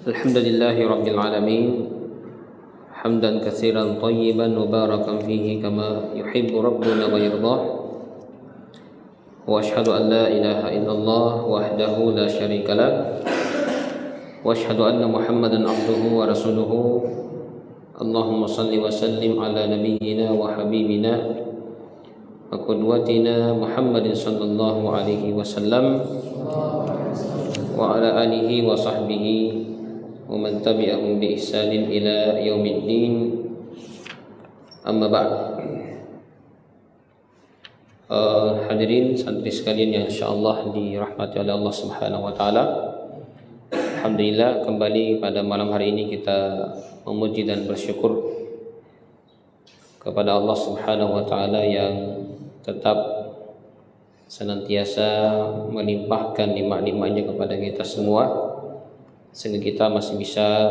Alhamdulillahi Rabbil Alamin. Hamdan katsiran tayyiban mubarakan fihi kama yuhibbu Rabbuna wa yardah. Wa ashhadu an la ilaha illallah wahdahu la syarika lah. Wa ashhadu anna Muhammadan abduhu wa rasuluhu. Allahumma salli wa sallim ala nabiyyina wa habibina wa qudwatina Muhammadin sallallahu alaihi wasallam wa ala alihi wa sahbihi wa man tabi'ahum bi ihsanin ila yaumiddin. Amma ba'd. Hadirin santri sekalian yang insyaallah dirahmati oleh Allah Subhanahu wa taala. Alhamdulillah, kembali pada malam hari ini kita memuji dan bersyukur kepada Allah Subhanahu wa taala yang tetap senantiasa melimpahkan nikmat-nikmatnya kepada kita semua, sehingga kita masih bisa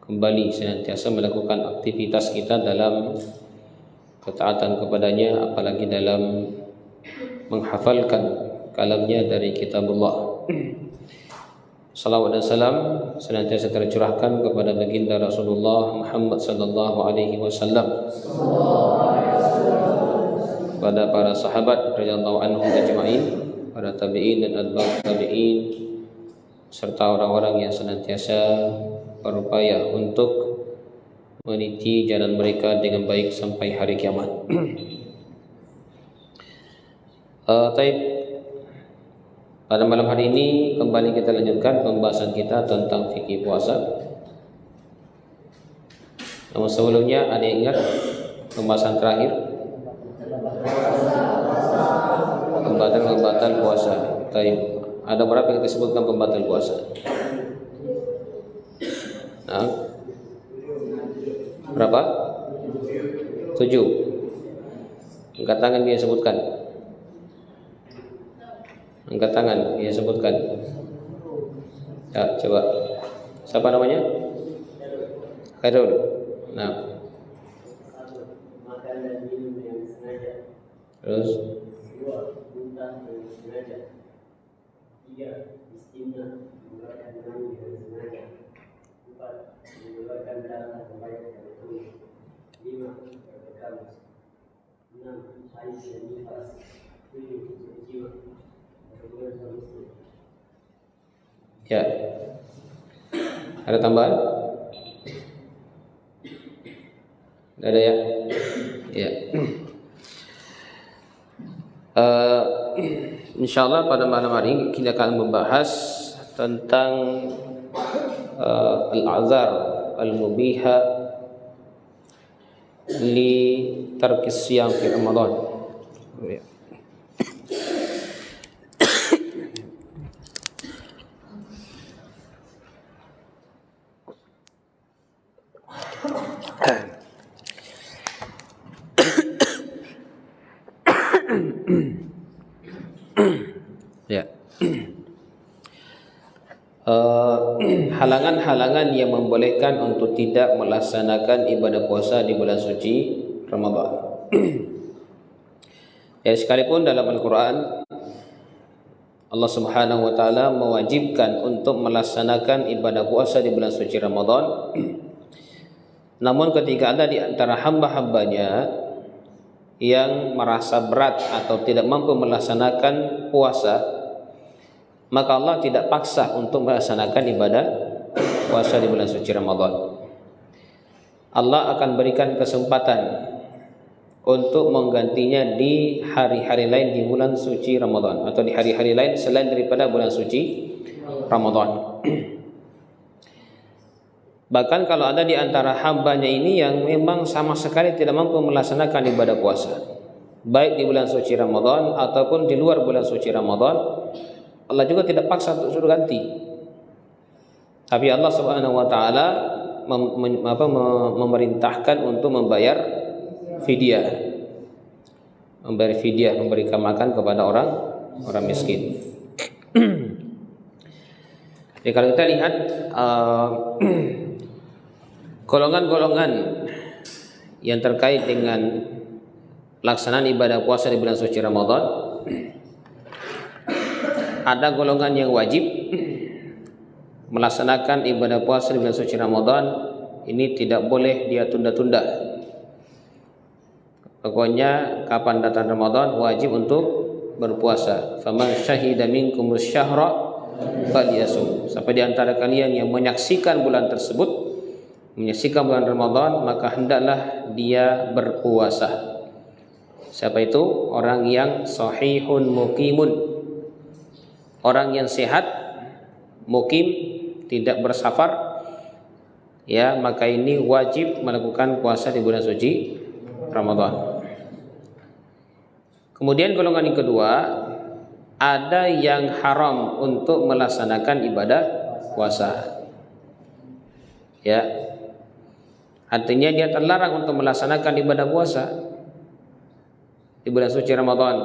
kembali senantiasa melakukan aktivitas kita dalam ketaatan kepadanya, apalagi dalam menghafalkan kalamnya dari kitabullah. Salawat dan salam senantiasa tercurahkan kepada baginda Rasulullah Muhammad sallallahu alaihi wasallam, kepada para sahabat radhiyallahu anhum ajma'in, para tabi'in dan atba'ut tabi'in, serta orang-orang yang senantiasa berupaya untuk meniti jalan mereka dengan baik sampai hari kiamat. Pada malam hari ini kembali kita lanjutkan pembahasan kita tentang fikih puasa. Namun sebelumnya ada yang ingat pembahasan terakhir? Pembatal puasa. Ada berapa yang kita sebutkan pembatal puasa? Nah, berapa? 7. Angkat tangan dia sebutkan. Angkat tangan dia sebutkan. Ya, coba. Siapa namanya? Khairul. Nah. Terus ya. Ada tambahan? Tidak ada ya? Ya. Insyaallah pada malam hari ini kita akan membahas tentang al-azar al-mubiha li tarkis siyam fi Ramadan. Ya. Halangan-halangan yang membolehkan untuk tidak melaksanakan ibadah puasa di bulan suci Ramadan. Ya, sekalipun dalam Al-Quran Allah Subhanahu wa taala mewajibkan untuk melaksanakan ibadah puasa di bulan suci Ramadan, namun ketika ada di antara hamba-hambanya yang merasa berat atau tidak mampu melaksanakan puasa, maka Allah tidak paksa untuk melaksanakan ibadah puasa di bulan suci Ramadan. Allah akan berikan kesempatan untuk menggantinya di hari-hari lain di bulan suci Ramadan, atau di hari-hari lain selain daripada bulan suci Ramadan. Bahkan kalau ada di antara hambanya ini yang memang sama sekali tidak mampu melaksanakan ibadah puasa, baik di bulan suci Ramadan ataupun di luar bulan suci Ramadan, Allah juga tidak paksa untuk suruh ganti. Tapi Allah Subhanahu wa taala memerintahkan untuk membayar fidyah. Membayar fidyah, memberikan makan kepada orang miskin. Jadi kalau kita lihat golongan-golongan yang terkait dengan pelaksanaan ibadah puasa di bulan suci Ramadan, ada golongan yang wajib melaksanakan ibadah puasa di bulan suci Ramadan. Ini tidak boleh dia tunda-tunda. Pokoknya kapan datang Ramadan wajib untuk berpuasa. Faman syahida minkumus syahra falyasum. Siapa di antara kalian yang menyaksikan bulan tersebut, menyaksikan bulan Ramadan, maka hendaklah dia berpuasa. Siapa itu? Orang yang sahihun muqimun, orang yang sehat, mukim, tidak bersafar, ya, maka ini wajib melakukan puasa di bulan suci Ramadan. Kemudian golongan yang kedua, ada yang haram untuk melaksanakan ibadah puasa. Ya. Artinya dia terlarang untuk melaksanakan ibadah puasa di bulan suci Ramadan.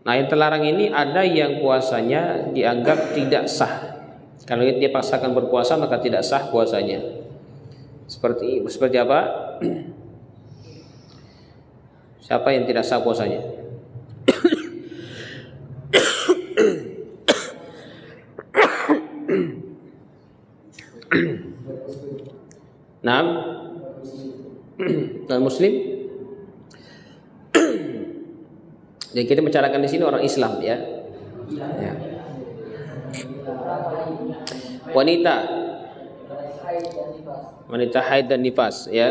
Nah, yang terlarang ini ada yang puasanya dianggap tidak sah. Kalau dia paksakan berpuasa maka tidak sah puasanya. Seperti apa? Siapa yang tidak sah puasanya? Naam, non-muslim. Jadi kita bicarakan di sini orang Islam, ya. Ya. Wanita haid dan nifas, ya.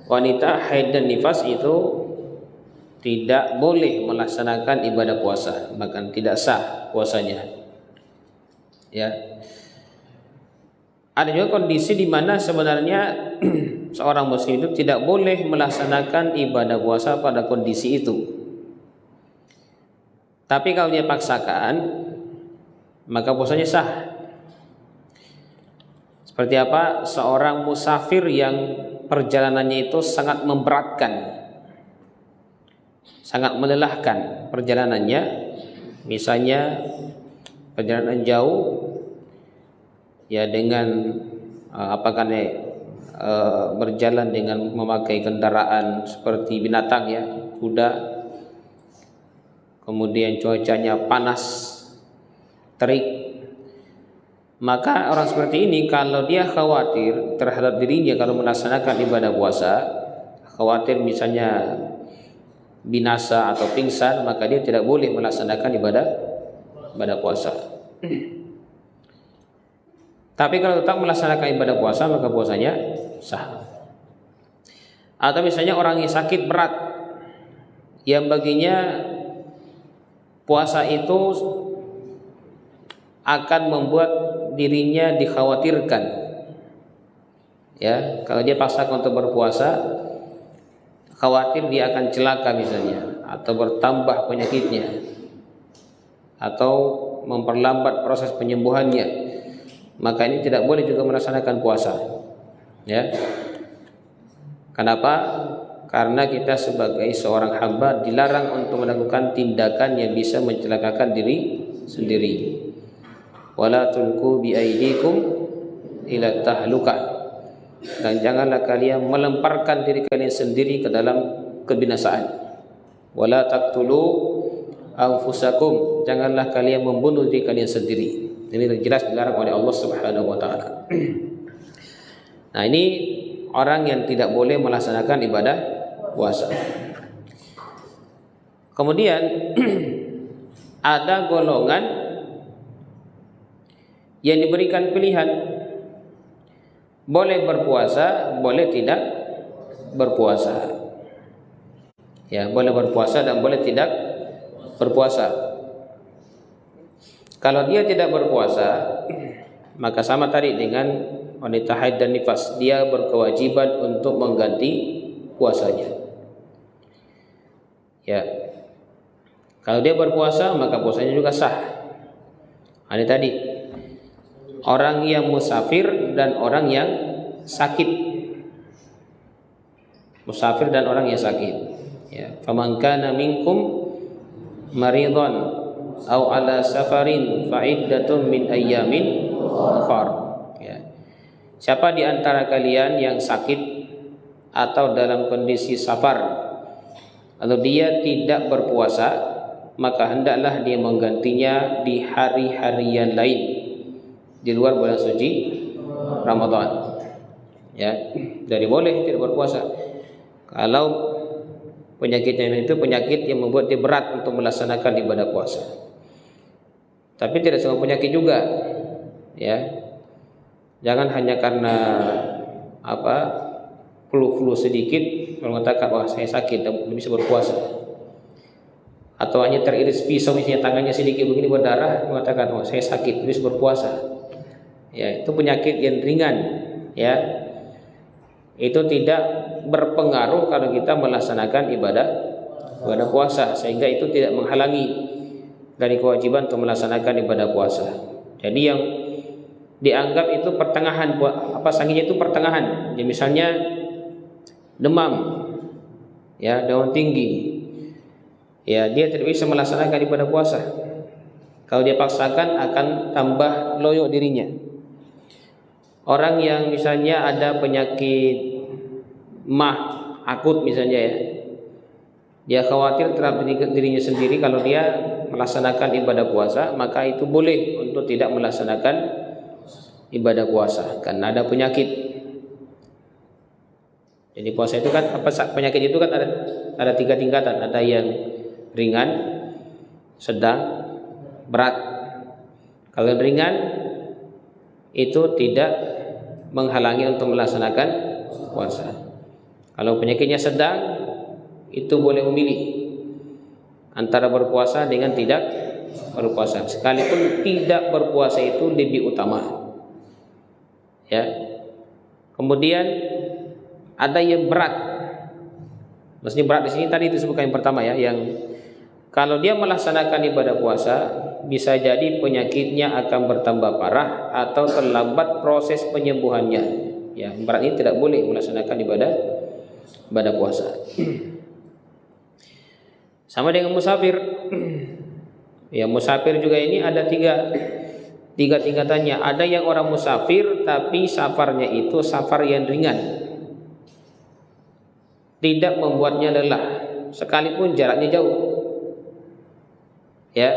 Wanita haid dan nifas itu tidak boleh melaksanakan ibadah puasa, bahkan tidak sah puasanya. Ya. Ada juga kondisi di mana sebenarnya seorang muslim itu tidak boleh melaksanakan ibadah puasa pada kondisi itu. Tapi kalau dia paksakan, maka puasanya sah. Seperti apa? Seorang musafir yang perjalanannya itu sangat memberatkan, sangat melelahkan perjalanannya, misalnya perjalanan jauh, ya, dengan berjalan dengan memakai kendaraan seperti binatang, ya, kuda, kemudian cuacanya panas, terik, maka orang seperti ini kalau dia khawatir terhadap dirinya kalau melaksanakan ibadah puasa, khawatir misalnya binasa atau pingsan, maka dia tidak boleh melaksanakan ibadah puasa. Tapi kalau tetap melaksanakan ibadah puasa maka puasanya sah. Atau misalnya orang yang sakit berat, yang baginya puasa itu akan membuat dirinya dikhawatirkan, ya, kalau dia paksakan untuk berpuasa, khawatir dia akan celaka misalnya, atau bertambah penyakitnya, atau memperlambat proses penyembuhannya, maka ini tidak boleh juga melaksanakan puasa, ya. Kenapa? Karena kita sebagai seorang hamba dilarang untuk melakukan tindakan yang bisa mencelakakan diri sendiri. Wala tulqu bi aidikum ila tahlukah, dan janganlah kalian melemparkan diri kalian sendiri ke dalam kebinasaan. Wala taqtulu anfusakum, janganlah kalian membunuh diri kalian sendiri. Ini jelas dilarang oleh Allah Subhanahu wa taala. Nah, ini orang yang tidak boleh melaksanakan ibadah puasa. Kemudian ada golongan yang diberikan pilihan, boleh berpuasa, boleh tidak berpuasa. Ya, boleh berpuasa dan boleh tidak berpuasa. Kalau dia tidak berpuasa, maka sama tadi dengan wanita haid dan nifas, dia berkewajiban untuk mengganti puasanya. Ya. Kalau dia berpuasa, maka puasanya juga sah. Ini tadi orang yang musafir dan orang yang sakit. Musafir dan orang yang sakit. Ya, faman kana minkum maridan aw ala safarin fa iddatun min ayyamin ukhra. Ya. Siapa di antara kalian yang sakit atau dalam kondisi safar, lalu dia tidak berpuasa, maka hendaklah dia menggantinya di hari-hari yang lain di luar bulan suci Ramadan. Ya, jadi boleh tidak berpuasa kalau penyakitnya itu penyakit yang membuat dia berat untuk melaksanakan ibadah puasa. Tapi tidak semua penyakit juga, ya. Jangan hanya karena flu sedikit mengatakan wah saya sakit dan belum bisa berpuasa. Atau hanya teriris pisau misalnya tangannya sedikit begini berdarah mengatakan wah saya sakit belum bisa berpuasa. Ya, itu penyakit yang ringan, ya. Itu tidak berpengaruh kalau kita melaksanakan ibadah puasa, sehingga itu tidak menghalangi dari kewajiban untuk melaksanakan ibadah puasa. Jadi yang dianggap itu pertengahan, sanginya itu pertengahan. Ya, misalnya demam, ya, demam tinggi, ya dia tidak bisa melaksanakan ibadah puasa. Kalau dia paksakan akan tambah loyo dirinya. Orang yang misalnya ada penyakit akut misalnya, ya, dia khawatir terhadap dirinya sendiri kalau dia melaksanakan ibadah puasa, maka itu boleh untuk tidak melaksanakan ibadah puasa karena ada penyakit. Jadi puasa itu kan penyakit itu kan ada 3 tingkatan, ada yang ringan, sedang, berat. Kalau yang ringan itu tidak menghalangi untuk melaksanakan puasa. Kalau penyakitnya sedang, itu boleh memilih antara berpuasa dengan tidak berpuasa. Sekalipun tidak berpuasa itu lebih utama. Ya. Kemudian ada yang berat. Maksudnya berat di sini tadi itu disebutkan yang pertama, ya, yang kalau dia melaksanakan ibadah puasa bisa jadi penyakitnya akan bertambah parah atau terlambat proses penyembuhannya. Ya, berat ini tidak boleh melaksanakan ibadah puasa. Sama dengan musafir. Ya, musafir juga ini ada tiga tingkatannya. Ada yang orang musafir tapi safarnya itu safar yang ringan, tidak membuatnya lelah sekalipun jaraknya jauh. Ya,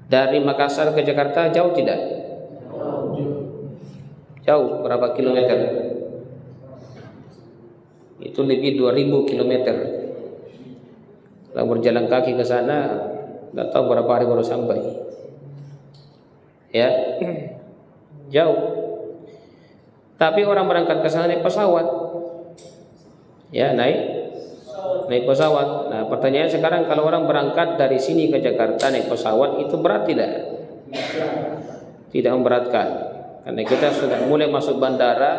dari Makassar ke Jakarta jauh tidak? Jauh, berapa kilometer? Itu lebih 2000 kilometer. Kalau berjalan kaki ke sana, nggak tahu berapa hari baru sampai. Ya, jauh. Tapi orang berangkat ke sana naik pesawat. Ya, naik pesawat. Nah, pertanyaan sekarang kalau orang berangkat dari sini ke Jakarta naik pesawat itu berat tidak? Tidak memberatkan. Karena kita sudah mulai masuk bandara,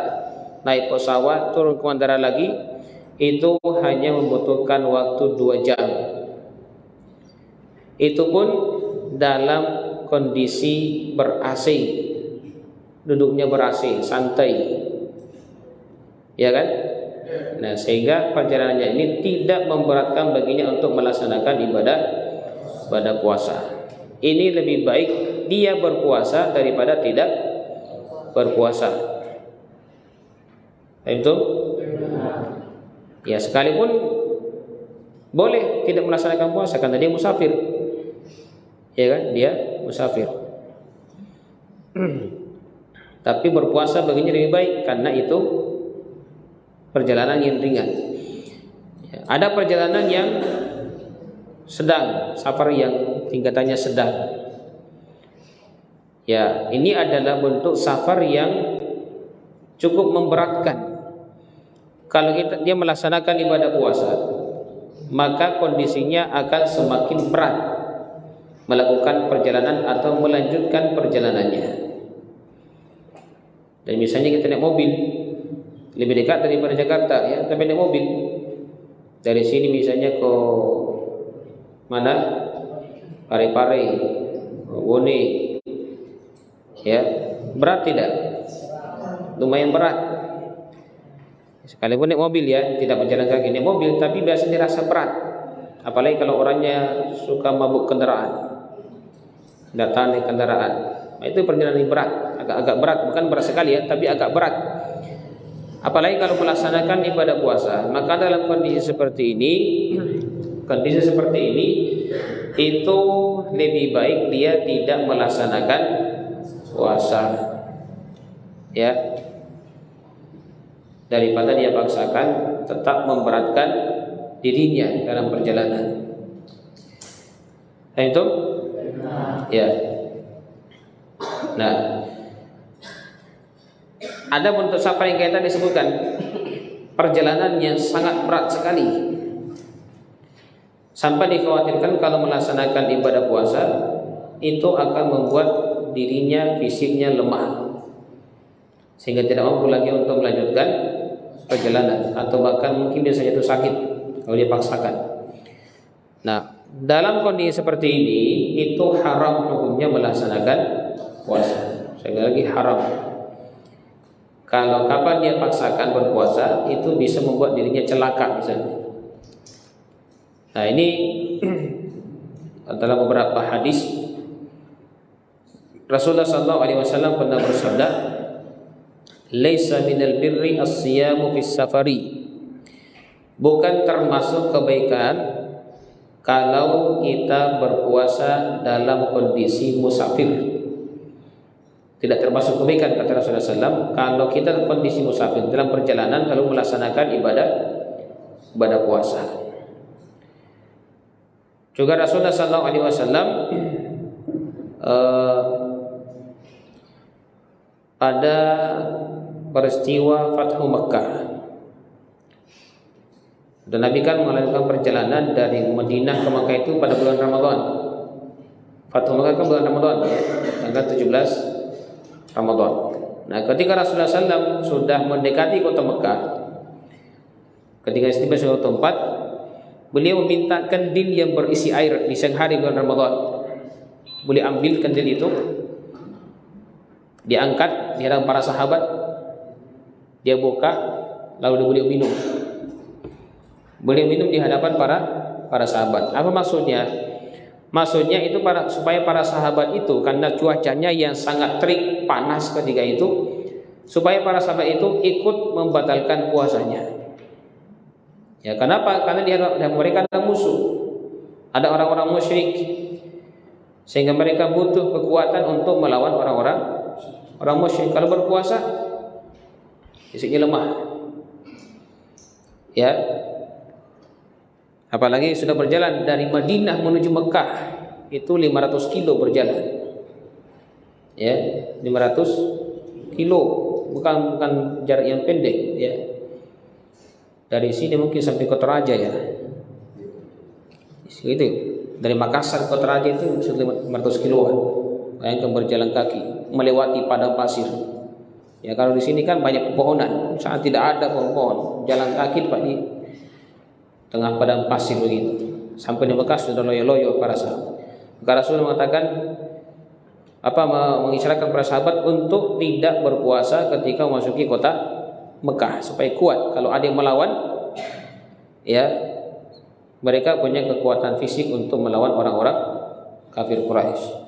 naik pesawat, turun ke bandara lagi, itu hanya membutuhkan waktu 2 jam. Itu pun dalam kondisi ber-AC, duduknya ber-AC, santai. Ya kan? Nah, sehingga perjalanannya ini tidak memberatkan baginya untuk melaksanakan ibadah puasa. Ini lebih baik dia berpuasa daripada tidak berpuasa. Itu ya, sekalipun boleh tidak melaksanakan puasa karena dia musafir. Ya kan? Dia musafir. Tapi berpuasa baginya lebih baik karena itu perjalanan yang ringan. Ya, ada perjalanan yang sedang, safar yang tingkatannya sedang. Ya, ini adalah bentuk safar yang cukup memberatkan. Kalau dia melaksanakan ibadah puasa, maka kondisinya akan semakin berat melakukan perjalanan atau melanjutkan perjalanannya. Dan misalnya kita naik mobil, lebih dekat daripada Jakarta, ya, tapi naik mobil dari sini misalnya ke mana, Parepare, Wone, ya, berat tidak? Lumayan berat. Sekalipun naik mobil, ya, tidak berjalan kaki, naik mobil, tapi biasanya dirasa berat. Apalagi kalau orangnya suka mabuk kendaraan, datang naik kendaraan, nah, itu perjalanan yang berat, agak berat, bukan berat sekali, ya, tapi agak berat. Apalagi kalau melaksanakan ibadah puasa, maka dalam kondisi seperti ini itu lebih baik dia tidak melaksanakan puasa, ya, daripada dia paksakan tetap memberatkan dirinya dalam perjalanan. Nah itu, ya. Nah, ada bentuk safar yang kita disebutkan perjalanan yang sangat berat sekali, sampai dikhawatirkan kalau melaksanakan ibadah puasa itu akan membuat dirinya fisiknya lemah sehingga tidak mampu lagi untuk melanjutkan perjalanan, atau bahkan mungkin bisa jatuh sakit kalau dipaksakan. Nah, dalam kondisi seperti ini itu haram hukumnya melaksanakan puasa. Sekali lagi haram. Kalau kapan dia paksakan berpuasa itu bisa membuat dirinya celaka misalnya. Nah ini dalam beberapa hadis Rasulullah SAW pernah bersabda, "Laisa minal birri as-siyamu fis safari." Bukan termasuk kebaikan kalau kita berpuasa dalam kondisi musafir. Tidak termasuk kebaikan kata Rasulullah SAW kalau kita dalam kondisi musafir dalam perjalanan lalu melaksanakan ibadah puasa. Juga Rasulullah SAW pada peristiwa Fathu Mekah, dan Nabi kan melakukan perjalanan dari Madinah ke Mekah itu pada bulan Ramadan. Fathu Mekah kan bulan Ramadan, tanggal 17 Ramadan. Nah, ketika Rasulullah SAW sudah mendekati kota Mekah, ketika istiba suatu tempat, beliau meminta kandil yang berisi air di siang hari bulan Ramadan. Beliau ambil kandil itu, diangkat di hadapan para sahabat, dia buka, lalu beliau minum. Beliau minum di hadapan para sahabat. Apa maksudnya? Maksudnya itu supaya para sahabat itu, karena cuacanya yang sangat terik panas ketika itu, supaya para sahabat itu ikut membatalkan puasanya. Ya, kenapa? Karena di hadapan mereka ada musuh, ada orang-orang musyrik, sehingga mereka butuh kekuatan untuk melawan orang musyrik. Kalau berpuasa, fisiknya lemah. Ya. Apalagi sudah berjalan dari Madinah menuju Mekah itu 500 kilo berjalan. Ya, 500 kilo, bukan jarak yang pendek, ya. Dari sini mungkin sampai Kota Raja, ya. Itu dari Makassar ke Kota Raja itu 500 kiloan. Bayangkan berjalan kaki melewati padang pasir. Ya, kalau di sini kan banyak pepohonan, saat tidak ada pohon-pohon, jalan kaki Pak di tengah padang pasir begitu. Sampai di Mekah sudah loyo-loyo para sahabat. Maka Rasul mengatakan mengisyaratkan para sahabat untuk tidak berpuasa ketika memasuki kota Mekah supaya kuat. Kalau ada yang melawan, ya mereka punya kekuatan fisik untuk melawan orang-orang kafir Quraisy.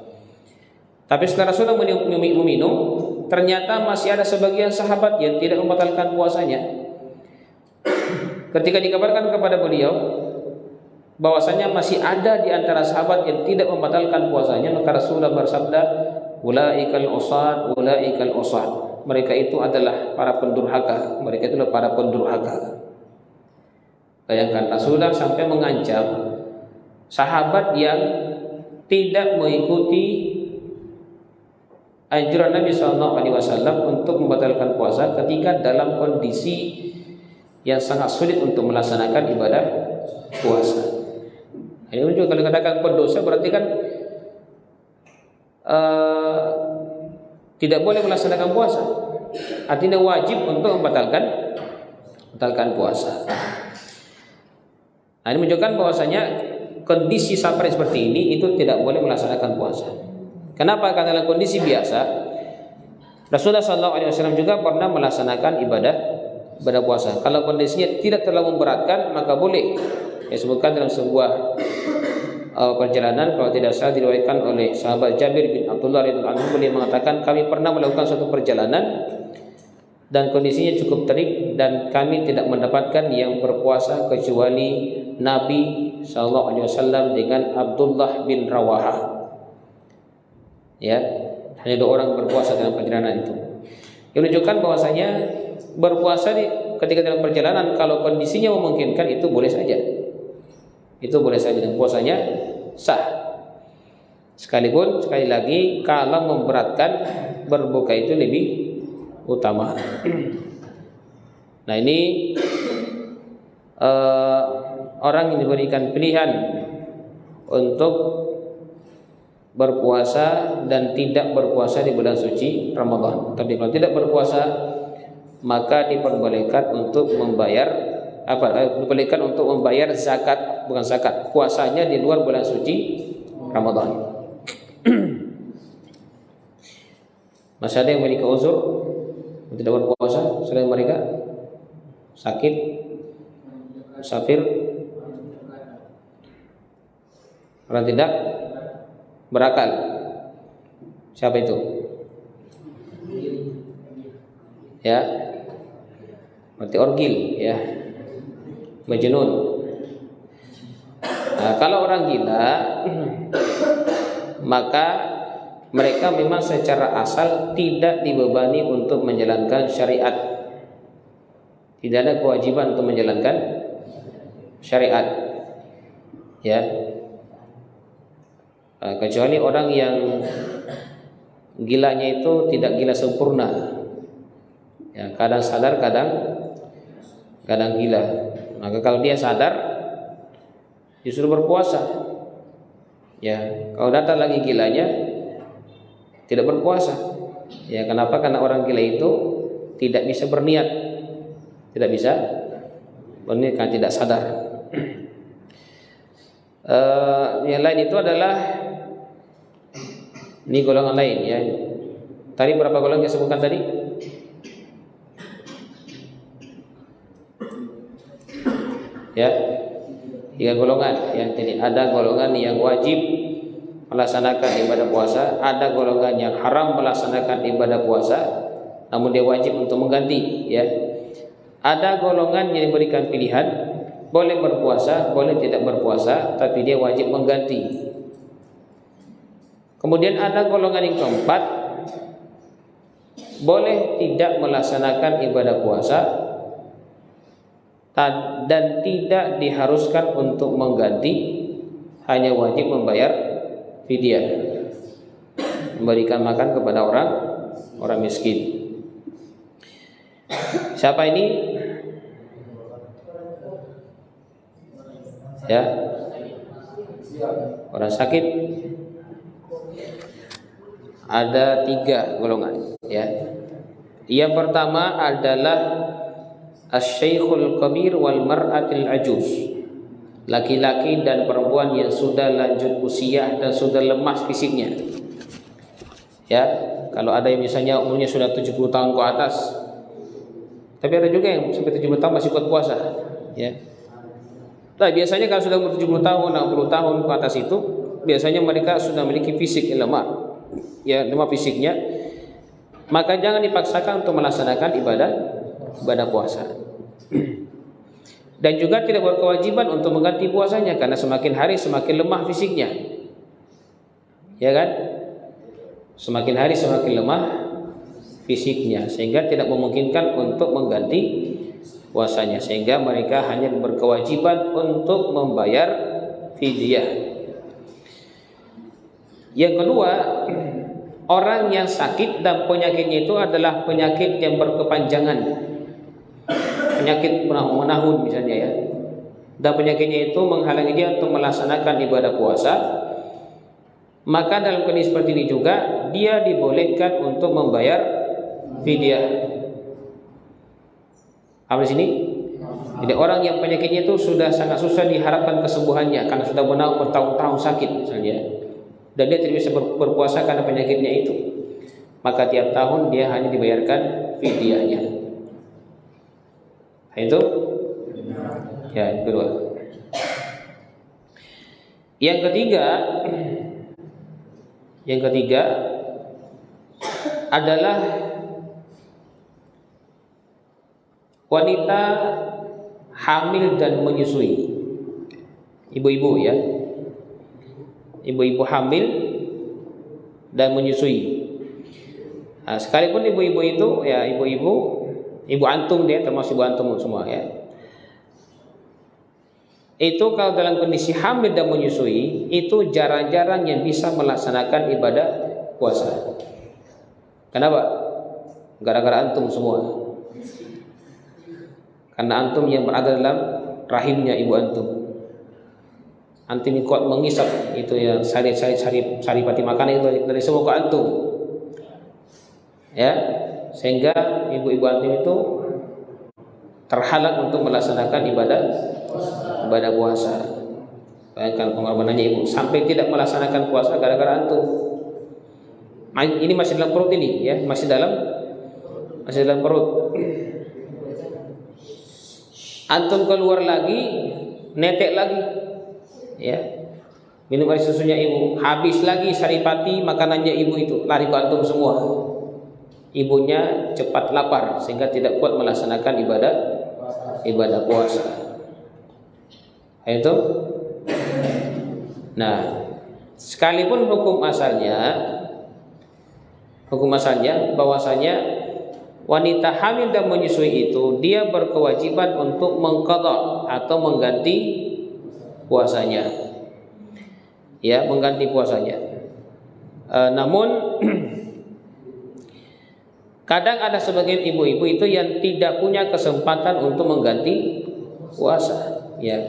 Tapi setelah Rasulullah meminum, ternyata masih ada sebagian sahabat yang tidak membatalkan puasanya. Ketika dikabarkan kepada beliau bahwasanya masih ada di antara sahabat yang tidak membatalkan puasanya, maka Rasulullah bersabda, "Ulaikal usad, ulaikal usad." Mereka itu adalah para pendurhaka, mereka itulah para pendurhaka. Bayangkan Rasulullah sampai mengancam sahabat yang tidak mengikuti anjuran Nabi SAW untuk membatalkan puasa ketika dalam kondisi yang sangat sulit untuk melaksanakan ibadah puasa. Ini juga kalau dikatakan pendosa berarti kan tidak boleh melaksanakan puasa. Artinya wajib untuk membatalkan puasa. Nah, ini menunjukkan bahwasanya kondisi safar seperti ini itu tidak boleh melaksanakan puasa. Kenapa? Karena dalam kondisi biasa Rasulullah SAW juga pernah melaksanakan ibadah puasa. Kalau kondisinya tidak terlalu memberatkan maka boleh. Disebutkan dalam sebuah perjalanan, kalau tidak salah diriwayatkan oleh sahabat Jabir bin Abdullah radhiyallahu anhu, beliau mengatakan kami pernah melakukan suatu perjalanan dan kondisinya cukup terik, dan kami tidak mendapatkan yang berpuasa kecuali Nabi sallallahu alaihi wasallam dengan Abdullah bin Rawahah. Ya, hanya 2 orang berpuasa dalam perjalanan itu. Yang menunjukkan bahwasanya berpuasa ketika dalam perjalanan kalau kondisinya memungkinkan itu boleh saja. Itu boleh saja dan puasanya sah. Sekalipun sekali lagi kalau memberatkan, berbuka itu lebih utama. Nah, ini orang yang diberikan pilihan untuk berpuasa dan tidak berpuasa di bulan suci Ramadan. Tapi kalau tidak berpuasa, maka diperbolehkan untuk membayar diperbolehkan untuk membayar zakat, bukan zakat, puasanya di luar bulan suci Ramadan. Masih ada yang memiliki uzur tidak berpuasa selain mereka sakit, musafir, orang tidak berakal. Siapa itu? Ya, berarti orgil, ya, majnun. Nah, kalau orang gila, maka mereka memang secara asal tidak dibebani untuk menjalankan syariat. Tidak ada kewajiban untuk menjalankan syariat, ya. Kecuali orang yang gilanya itu tidak gila sempurna, ya, kadang sadar, kadang gila. Maka kalau dia sadar, disuruh berpuasa. Ya, kalau datang lagi gilanya, tidak berpuasa. Ya, kenapa? Karena orang gila itu tidak bisa berniat, tidak bisa berniat karena tidak sadar. Yang lain itu adalah ini golongan lain, ya. Tadi berapa golongan yang disebutkan tadi? Ya, 3 golongan. Ya, jadi ada golongan yang wajib melaksanakan ibadah puasa, ada golongan yang haram melaksanakan ibadah puasa, namun dia wajib untuk mengganti. Ya, ada golongan yang diberikan pilihan, boleh berpuasa, boleh tidak berpuasa, tapi dia wajib mengganti. Kemudian ada golongan yang keempat, boleh tidak melaksanakan ibadah puasa dan tidak diharuskan untuk mengganti, hanya wajib membayar fidyah, memberikan makan kepada orang miskin. Siapa ini? Ya, orang sakit. Ada 3 golongan, ya. Yang pertama adalah asy-syaikhul kabir wal mar'atil ajuz, laki-laki dan perempuan yang sudah lanjut usia dan sudah lemah fisiknya. Ya, kalau ada yang misalnya umurnya sudah 70 tahun ke atas, tapi ada juga yang sampai 70 tahun masih kuat puasa, ya. Nah, biasanya kalau sudah umur 70 tahun, 60 tahun ke atas itu, biasanya mereka sudah memiliki fisik yang lemah. Ya, lemah fisiknya, maka jangan dipaksakan untuk melaksanakan ibadah puasa. Dan juga tidak berkewajiban untuk mengganti puasanya, karena semakin hari semakin lemah fisiknya, ya kan? Semakin hari semakin lemah fisiknya, sehingga tidak memungkinkan untuk mengganti puasanya, sehingga mereka hanya berkewajiban untuk membayar fidyah. Yang kedua, orang yang sakit dan penyakitnya itu adalah penyakit yang berkepanjangan, penyakit menahun misalnya, ya, dan penyakitnya itu menghalangi dia untuk melaksanakan ibadah puasa, maka dalam kondisi seperti ini juga dia dibolehkan untuk membayar fidyah. Apa di sini? Jadi orang yang penyakitnya itu sudah sangat susah diharapkan kesembuhannya karena sudah bertahun-tahun sakit misalnya, dan dia tidak bisa berpuasa karena penyakitnya itu, maka tiap tahun dia hanya dibayarkan fidyahnya. Itu ya, yang kedua. Yang ketiga adalah wanita hamil dan menyusui, ibu-ibu ya, ibu-ibu hamil dan menyusui. Nah, sekalipun ibu-ibu itu ya ibu antum, dia termasuk ibu antum semua ya. Itu kalau dalam kondisi hamil dan menyusui, itu jarang-jarang yang bisa melaksanakan ibadah puasa. Kenapa? Gara-gara antum semua. Karena antum yang berada dalam rahimnya ibu antum. Antum kuat mengisap itu yang saripati makanan itu dari semua ke antum. Ya, sehingga ibu-ibu antum itu terhalang untuk melaksanakan ibadah puasa. Bayangkan pengorbanannya ibu sampai tidak melaksanakan puasa gara-gara antum. Ini masih dalam perut ini ya, masih dalam perut. Antum keluar lagi, netek lagi. Ya. Minum air susunya ibu, habis lagi saripati makanannya ibu itu, lari ke antum semua. Ibunya cepat lapar sehingga tidak kuat melaksanakan ibadah puasa. Itu. Nah, sekalipun hukum asalnya bahwasanya wanita hamil dan menyusui itu dia berkewajiban untuk mengqadha atau mengganti puasanya. Ya, mengganti puasanya. Namun kadang ada sebagian ibu-ibu itu yang tidak punya kesempatan untuk mengganti puasa, ya.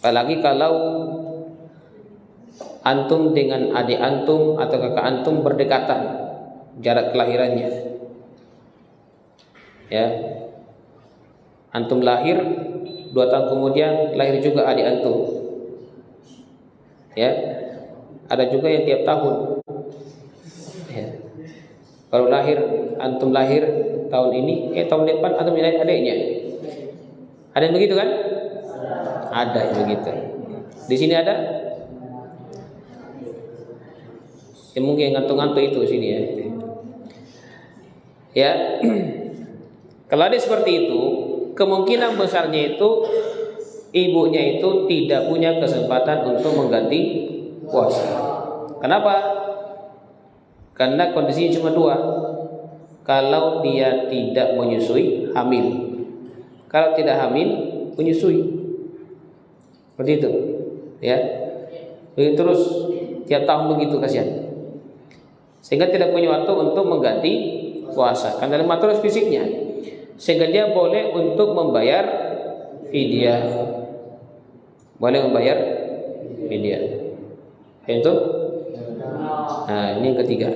Apalagi kalau antum dengan adik antum atau kakak antum berdekatan jarak kelahirannya. Ya. Antum lahir 2 tahun kemudian lahir juga adik antum. Ya. Ada juga yang tiap tahun. Ya. Baru lahir, antum lahir tahun ini, tahun depan antum lahir adiknya. Ada yang begitu kan? Ada yang begitu. Di sini ada? Ya, mungkin ngantuk-ngantuk itu sini ya. Ya. Kalau ada seperti itu, kemungkinan besarnya itu ibunya itu tidak punya kesempatan untuk mengganti puasa. Kenapa? Karena kondisinya cuma 2. Kalau dia tidak menyusui, hamil. Kalau tidak hamil, menyusui. Seperti itu. Ya. Begitu terus tiap tahun begitu, kasihan. Sehingga tidak punya waktu untuk mengganti puasa. Karena dalam aturan fisiknya. Sehingga dia boleh untuk membayar fidyah. Boleh membayar fidyah. Itu. Nah, ini yang ketiga.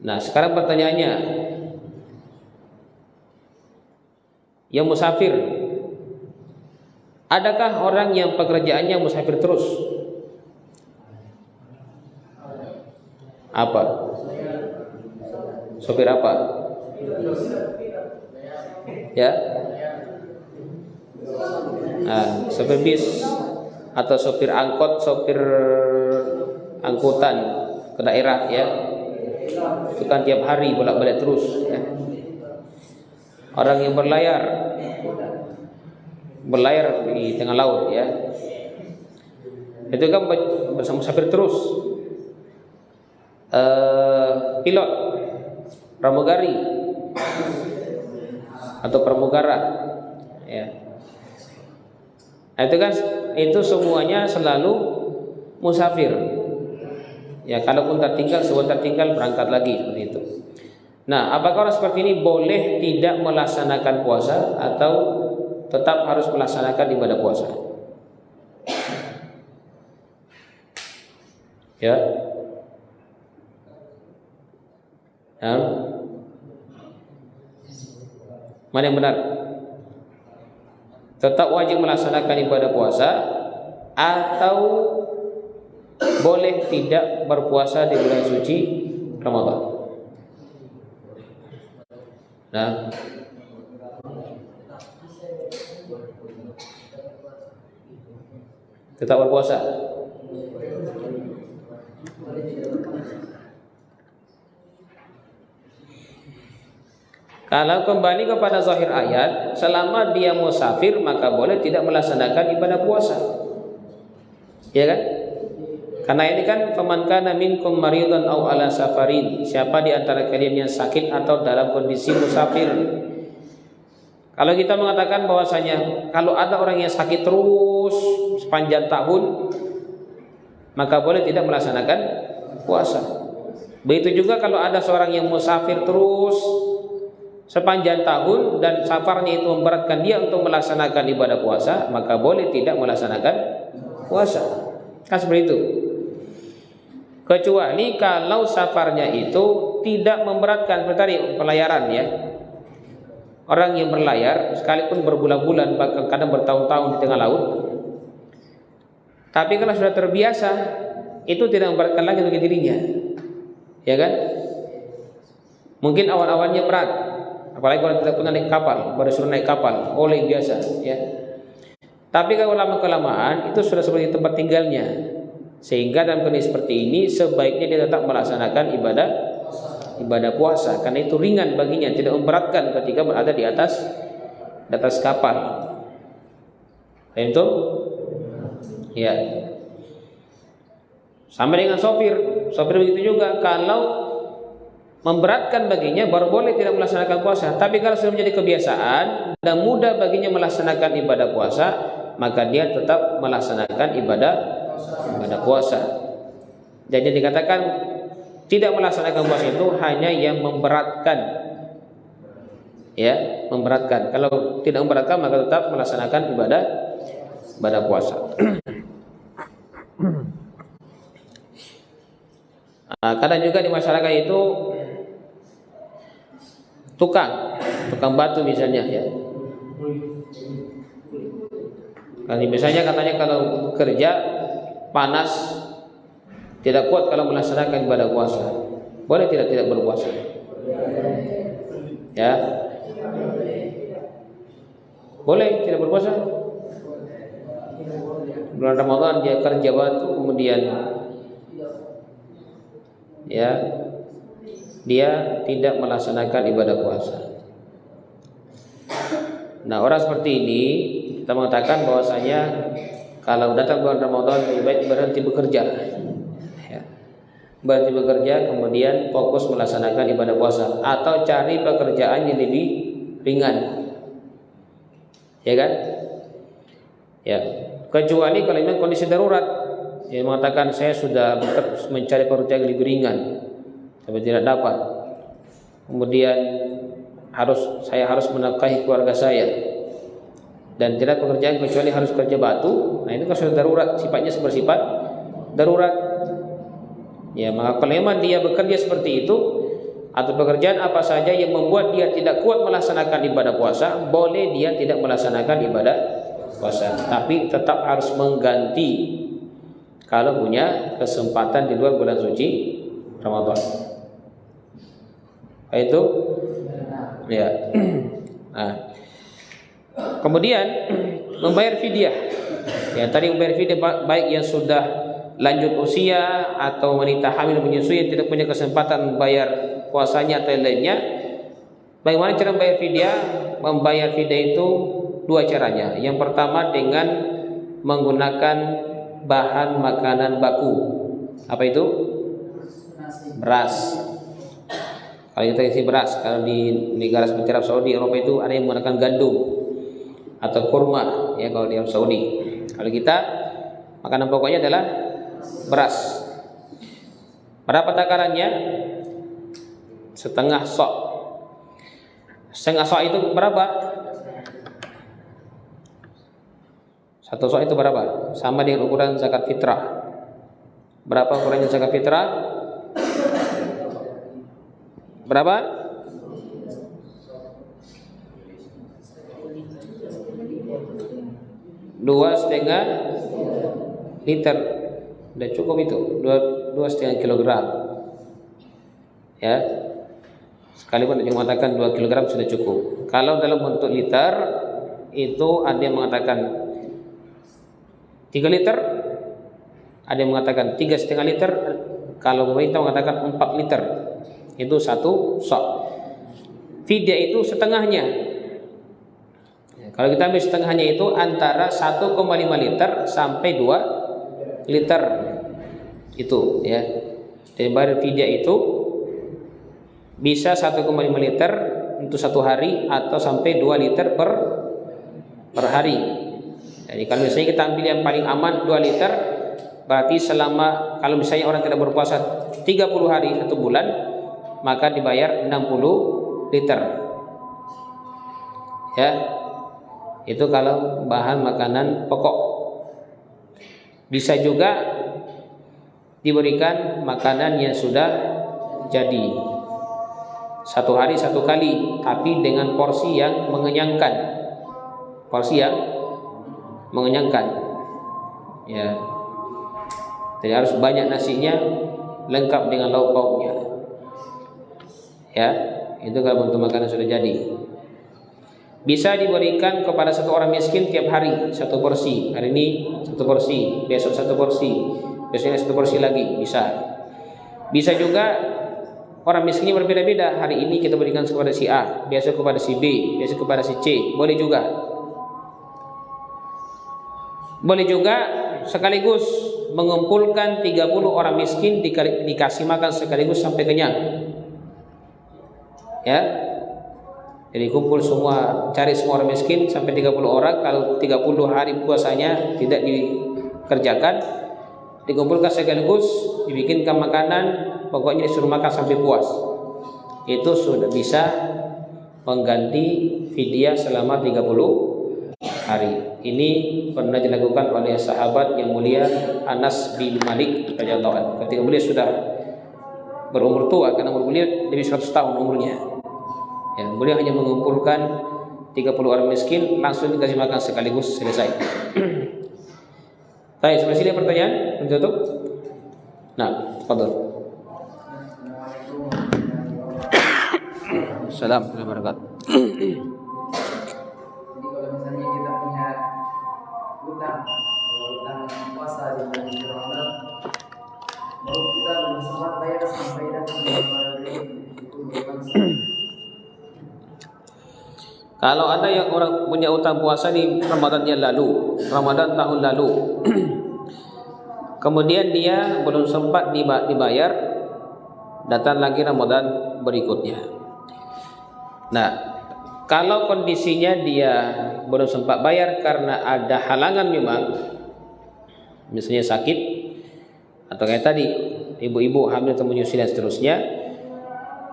Nah, sekarang pertanyaannya, yang musafir, adakah orang yang pekerjaannya musafir terus? Apa? Sopir apa? Ya? Nah, sopir bis atau sopir angkot, sopir angkutan ke daerah ya. Itu kan tiap hari bolak-balik terus ya. Orang yang berlayar di tengah laut ya. Itu kan bersama musafir terus. Pilot pramugari atau pramugara ya. Nah, itu semuanya selalu musafir. Ya, kalaupun sebentar tinggal berangkat lagi seperti itu. Nah, apakah orang seperti ini boleh tidak melaksanakan puasa atau tetap harus melaksanakan ibadah puasa? Ya. Nah, mana yang benar? Tetap wajib melaksanakan ibadah puasa atau boleh tidak berpuasa di bulan suci Ramadan? Nah, tetap berpuasa. Kalau kembali kepada zahir ayat, selama dia musafir maka boleh tidak melaksanakan ibadah puasa. Ya kan? Karena ini kan faman kana minkum maridan aw ala safarin, siapa di antara kalian yang sakit atau dalam kondisi musafir. Kalau kita mengatakan bahwasanya kalau ada orang yang sakit terus sepanjang tahun, maka boleh tidak melaksanakan puasa. Begitu juga kalau ada seorang yang musafir terus sepanjang tahun dan safarnya itu memberatkan dia untuk melaksanakan ibadah puasa, maka boleh tidak melaksanakan puasa. Kan seperti itu. Kecuali kalau safarnya itu tidak memberatkan, seperti pelayaran ya. Orang yang berlayar sekalipun berbulan-bulan bahkan kadang bertahun-tahun di tengah laut, tapi kalau sudah terbiasa itu tidak memberatkan lagi bagi dirinya. Ya kan? Mungkin awal-awalnya berat, apalagi kalau tidak pernah naik kapal, baru suruh naik kapal, oleh biasa ya. Tapi kalau lama-kelamaan itu sudah seperti tempat tinggalnya, sehingga dalam kondisi seperti ini sebaiknya dia tetap melaksanakan ibadah puasa, karena itu ringan baginya, tidak memberatkan ketika berada di atas kapal. Itu ya. Sama dengan sopir begitu juga, kalau memberatkan baginya baru boleh tidak melaksanakan puasa. Tapi kalau sudah menjadi kebiasaan dan mudah baginya melaksanakan ibadah puasa, maka dia tetap melaksanakan ibadah puasa. Jadi dikatakan tidak melaksanakan puasa itu hanya yang memberatkan, ya, memberatkan. Kalau tidak memberatkan maka tetap melaksanakan ibadah puasa. Kadang juga di masyarakat itu tukang batu misalnya ya. Kan biasanya katanya kalau kerja panas tidak kuat kalau melaksanakan ibadah puasa. Boleh tidak berpuasa? Ya. Boleh tidak berpuasa? Bulan Ramadan dia kerja batu, kemudian ya dia tidak melaksanakan ibadah puasa. Nah, orang seperti ini kita mengatakan bahwasanya kalau datang bulan Ramadan lebih baik berhenti bekerja, ya. Berhenti bekerja kemudian fokus melaksanakan ibadah puasa atau cari pekerjaan yang lebih ringan, ya kan? Ya, kecuali kalau memang kondisi darurat, yang mengatakan saya sudah mencari pekerjaan yang lebih ringan tapi tidak dapat, kemudian saya harus menafkahi keluarga saya dan tidak pekerjaan kecuali harus kerja batu. Nah, itu kan sudah darurat, sifatnya bersifat darurat. Ya, maka kalau memang dia bekerja seperti itu atau pekerjaan apa saja yang membuat dia tidak kuat melaksanakan ibadah puasa, boleh dia tidak melaksanakan ibadah puasa, tapi tetap harus mengganti kalau punya kesempatan di luar bulan suci Ramadan. Itu ya. Nah, kemudian membayar fidyah. Ya, tadi membayar fidyah baik yang sudah lanjut usia atau wanita hamil menyusui yang tidak punya kesempatan membayar puasanya atau lainnya. Bagaimana cara membayar fidyah? Membayar fidyah itu dua caranya. Yang pertama dengan menggunakan bahan makanan baku. Apa itu? Beras. Kalau kita isi beras, kalau di negara seperti Arab Saudi, Eropa itu ada yang menggunakan gandum atau kurma, ya kalau di Arab Saudi. Kalau kita makanan pokoknya adalah beras. Berapa takarannya? Setengah sok. Setengah sok itu berapa? Satu sok itu berapa? Sama dengan ukuran zakat fitrah. Berapa ukurannya zakat fitrah? Berapa? 2,5 liter. Sudah cukup itu. 2,5 kilogram. Ya. Sekalipun ada yang mengatakan 2 kilogram sudah cukup. Kalau dalam bentuk liter itu ada yang mengatakan 3 liter, ada yang mengatakan 3,5 liter. Kalau pemerintah mengatakan 4 liter. Itu satu sok. fidyah itu setengahnya. Kalau kita ambil setengahnya itu antara 1,5 liter sampai 2 liter itu ya. Jadi bayar fidyah itu bisa 1,5 liter untuk satu hari atau sampai 2 liter per hari. Jadi kalau misalnya kita ambil yang paling aman 2 liter, berarti selama kalau misalnya orang tidak berpuasa 30 hari 1 bulan, maka dibayar 60 liter. Ya. Itu kalau bahan makanan pokok. Bisa juga diberikan makanan yang sudah jadi. 1 hari 1 kali, tapi dengan porsi yang mengenyangkan. Porsi yang mengenyangkan. Ya. Jadi harus banyak nasinya, lengkap dengan lauk pauknya. Ya, itu kalau untuk makanan sudah jadi. Bisa diberikan kepada satu orang miskin tiap hari 1 porsi. Hari ini 1 porsi, besok 1 porsi, besoknya 1 porsi lagi, bisa. Bisa juga orang miskinnya berbeda-beda. Hari ini kita berikan kepada si A, besok kepada si B, besok kepada si C. Boleh juga. Boleh juga sekaligus mengumpulkan 30 orang miskin dikasih makan sekaligus sampai kenyang. Ya. Jadi kumpul semua, cari semua orang miskin sampai 30 orang. Kalau 30 hari puasanya tidak dikerjakan, dikumpulkan sekaligus, dibikinkan makanan, pokoknya disuruh makan sampai puas. Itu sudah bisa mengganti fidyah selama 30 hari. Ini pernah dilakukan oleh sahabat yang mulia Anas bin Malik radhiyallahu anhu. Ketika beliau sudah berumur tua, karena umur beliau lebih 100 tahun umurnya. Ya, beliau hanya mengumpulkan 30 orang miskin, langsung dikasih makan sekaligus, selesai. Baik, sampai sini pertanyaan untuk nah, fadhil. Assalamualaikum warahmatullahi wabarakatuh. Jadi kalau misalnya kita punya utang puasa di bulan Ramadan, baru kita belum sempat bayar sampai datang bulan Ramadan itu bagaimana? Kalau ada yang orang punya utang puasa di Ramadan yang lalu, Ramadan tahun lalu, kemudian dia belum sempat dibayar, datang lagi Ramadan berikutnya. Nah, kalau kondisinya dia belum sempat bayar karena ada halangan memang, misalnya sakit, atau kayak tadi ibu-ibu hamil atau menyusui dan seterusnya,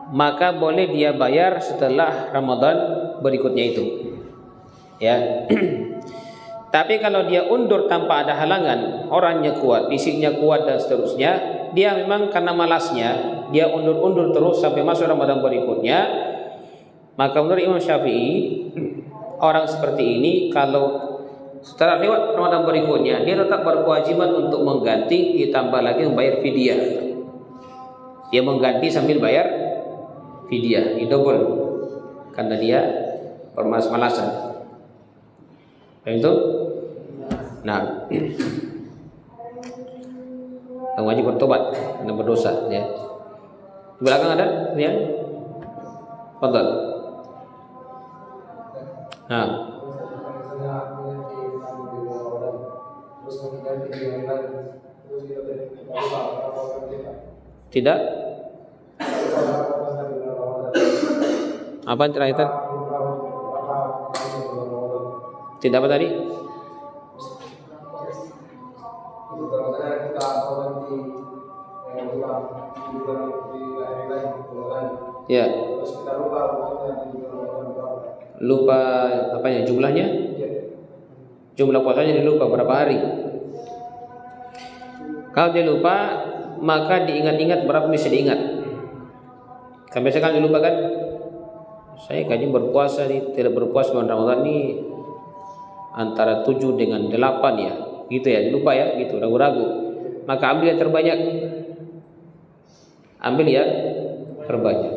maka boleh dia bayar setelah Ramadan berikutnya itu. Ya. Tapi kalau dia undur tanpa ada halangan, orangnya kuat, fisiknya kuat dan seterusnya, dia memang karena malasnya dia undur-undur terus sampai masuk Ramadan berikutnya, maka menurut Imam Syafi'i, orang seperti ini kalau setelah lewat Ramadan berikutnya, dia tetap berkewajiban untuk mengganti, ditambah lagi membayar fidyah. Dia mengganti sambil bayar fidyah, ini double, karena dia bermalas-malasan. Itu. Nah, yang wajib bertobat karena berdosa. Ya. Di belakang ada, ya. Fadhal. Nah. Tidak. Apa yang terakhir? Tidak apa tadi? Ya. Lupa apanya? Jumlahnya? Jumlah puasanya dilupa berapa hari? Kalau dia lupa, maka diingat-ingat berapa bisa diingat. Kan biasa kan dilupakan? Saya kayaknya berpuasa nih, tidak berpuasa bulan Ramadan nih antara 7 dengan 8 ya, gitu ya, lupa ya, gitu, ragu-ragu. Maka ambil yang terbanyak, ambil ya terbanyak.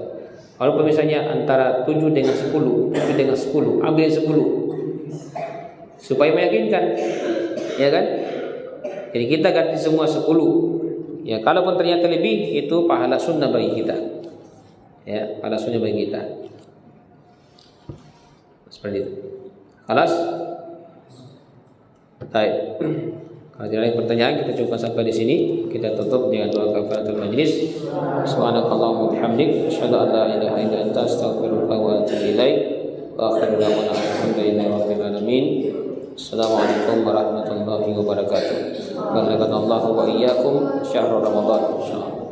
Kalau misalnya antara 7 dengan 10, 7 dengan 10, ambil yang 10, supaya meyakinkan, ya kan? Jadi kita ganti semua 10. Ya, kalaupun ternyata lebih, itu pahala sunnah bagi kita. Ya, pahala sunnah bagi kita. Seperti itu. Kelas? Baik. Kalau tidak ada pertanyaan, kita cukup sampai di sini. Kita tutup dengan doa kafaratul majlis. Subhanakallahumma wa bihamdik, asyhadu an la ilaha illa anta, astaghfiruka wa atubu ilaik. Wa akhiru da'wana alhamdulillahi rabbil alamin. Assalamualaikum warahmatullahi wabarakatuh. Barakallahu wa iyyakum syahrul ramadan insyaallah.